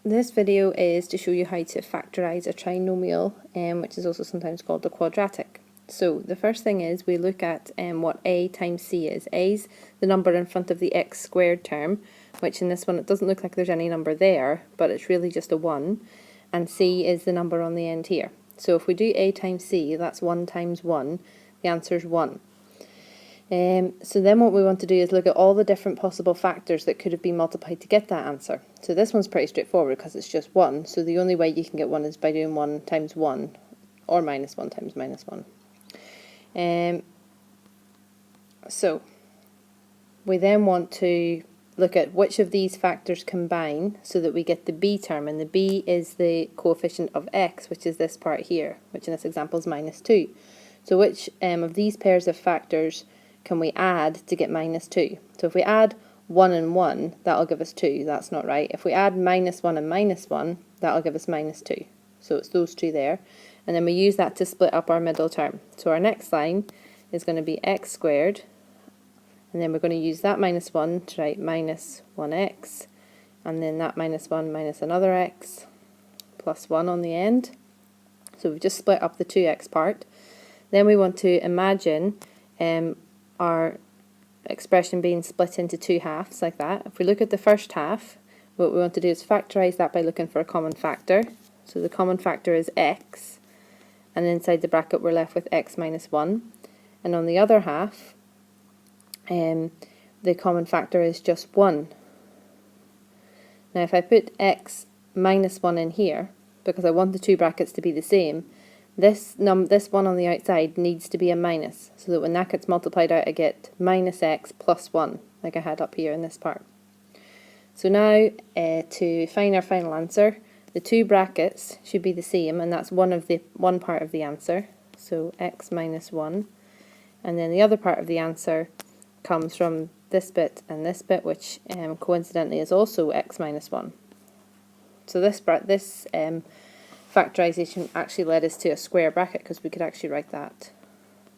This video is to show you how to factorise a trinomial, which is also sometimes called a quadratic. So the first thing is we look at what a times c is. A is the number in front of the x squared term, which in this one it doesn't look like there's any number there, but it's really just a 1, and c is the number on the end here. So if we do a times c, that's 1 times 1, the answer is 1. So then what we want to do is look at all the different possible factors that could have been multiplied to get that answer. So this one's pretty straightforward because it's just 1, so the only way you can get 1 is by doing 1 times 1, or minus 1 times minus 1. So we then want to look at which of these factors combine so that we get the b term, and the b is the coefficient of x, which is this part here, which in this example is minus 2. So which of these pairs of factors can we add to get minus 2? So if we add 1 and 1, that'll give us 2. That's not right. If we add minus 1 and minus 1, that'll give us minus 2. So it's those two there. And then we use that to split up our middle term. So our next line is going to be x squared. And then we're going to use that minus 1 to write minus 1x. And then that minus 1 minus another x plus 1 on the end. So we've just split up the 2x part. Then we want to imagine our expression being split into two halves like that. If we look at the first half, what we want to do is factorise that by looking for a common factor. So the common factor is x, and inside the bracket we're left with x minus 1. And on the other half, the common factor is just 1. Now if I put x minus 1 in here, because I want the two brackets to be the same, this one on the outside needs to be a minus, so that when that gets multiplied out I get minus x plus 1, like I had up here in this part. So now to find our final answer, the two brackets should be the same, and that's one part of the answer, so x minus 1, and then the other part of the answer comes from this bit and this bit, which coincidentally is also x minus 1. So this factorisation actually led us to a square bracket, because we could actually write that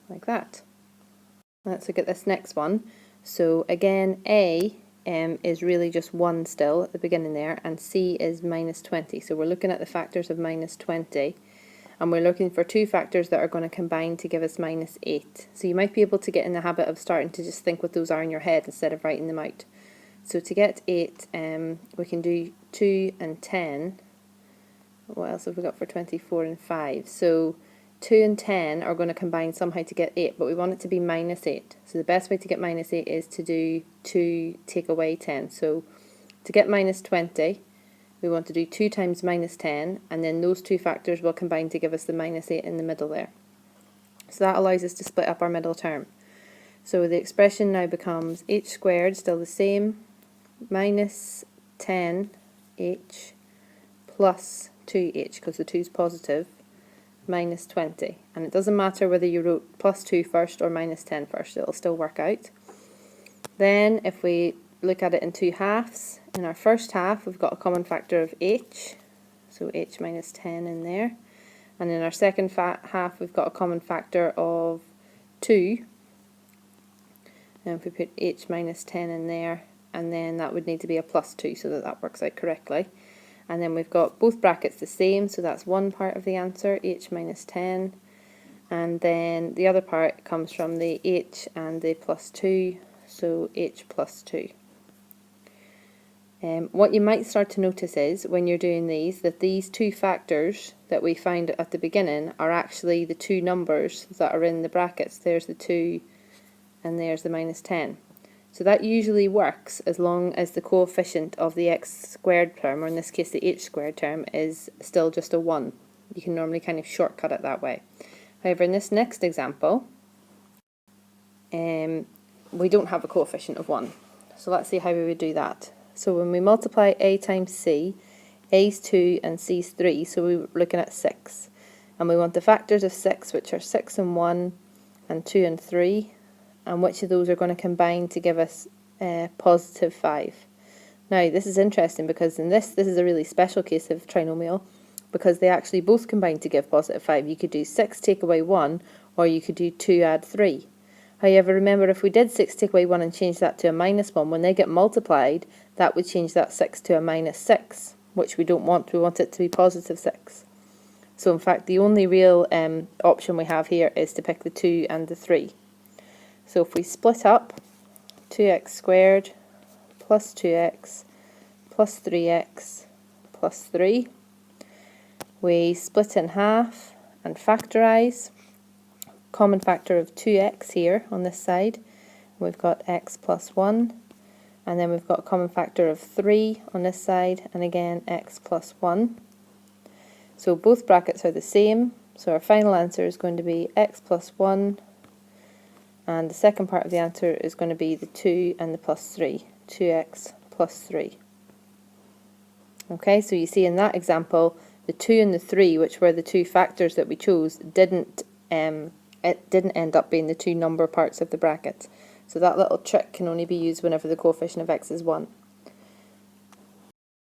like that. Let's look at this next one. So again, a is really just 1 still at the beginning there, and c is minus 20. So we're looking at the factors of minus 20, and we're looking for two factors that are going to combine to give us minus 8. So you might be able to get in the habit of starting to just think what those are in your head instead of writing them out. So to get 8, we can do 2 and 10. What else have we got for 24 and 5? So 2 and 10 are going to combine somehow to get 8, but we want it to be minus 8. So the best way to get minus 8 is to do 2 take away 10. So to get minus 20, we want to do 2 times minus 10, and then those two factors will combine to give us the minus 8 in the middle there. So that allows us to split up our middle term. So the expression now becomes h squared, still the same, minus 10h plus 2h, because the 2 is positive, minus 20. And it doesn't matter whether you wrote plus 2 first or minus 10 first, it'll still work out. Then if we look at it in two halves, in our first half we've got a common factor of h, so h minus 10 in there. And in our second half we've got a common factor of 2. And if we put h minus 10 in there, and then that would need to be a plus 2 so that that works out correctly. And then we've got both brackets the same, so that's one part of the answer, h minus 10. And then the other part comes from the h and the plus 2, so h plus 2. What you might start to notice is, when you're doing these, that these two factors that we found at the beginning are actually the two numbers that are in the brackets. There's the 2 and there's the minus 10. So that usually works as long as the coefficient of the x squared term, or in this case the h squared term, is still just a 1. You can normally kind of shortcut it that way. However, in this next example, we don't have a coefficient of 1. So let's see how we would do that. So when we multiply a times c, a's 2 and c's 3, so we're looking at 6. And we want the factors of 6, which are 6 and 1 and 2 and 3. And which of those are going to combine to give us positive 5. Now this is interesting, because in this is a really special case of trinomial, because they actually both combine to give positive 5. You could do 6 take away 1, or you could do 2 add 3. However, remember, if we did 6 take away 1 and change that to a minus 1, when they get multiplied, that would change that 6 to a minus 6. which we don't want. We want it to be positive 6. So in fact, the only real option we have here is to pick the 2 and the 3. So if we split up 2x squared plus 2x plus 3x plus 3, we split in half and factorise. Common factor of 2x here on this side. We've got x plus 1, and then we've got a common factor of 3 on this side, and again x plus 1. So both brackets are the same, so our final answer is going to be x plus 1, and the second part of the answer is going to be the 2 and the plus 3, 2x plus 3. Okay, so you see in that example, the 2 and the 3, which were the two factors that we chose, didn't end up being the two number parts of the bracket. So that little trick can only be used whenever the coefficient of x is 1.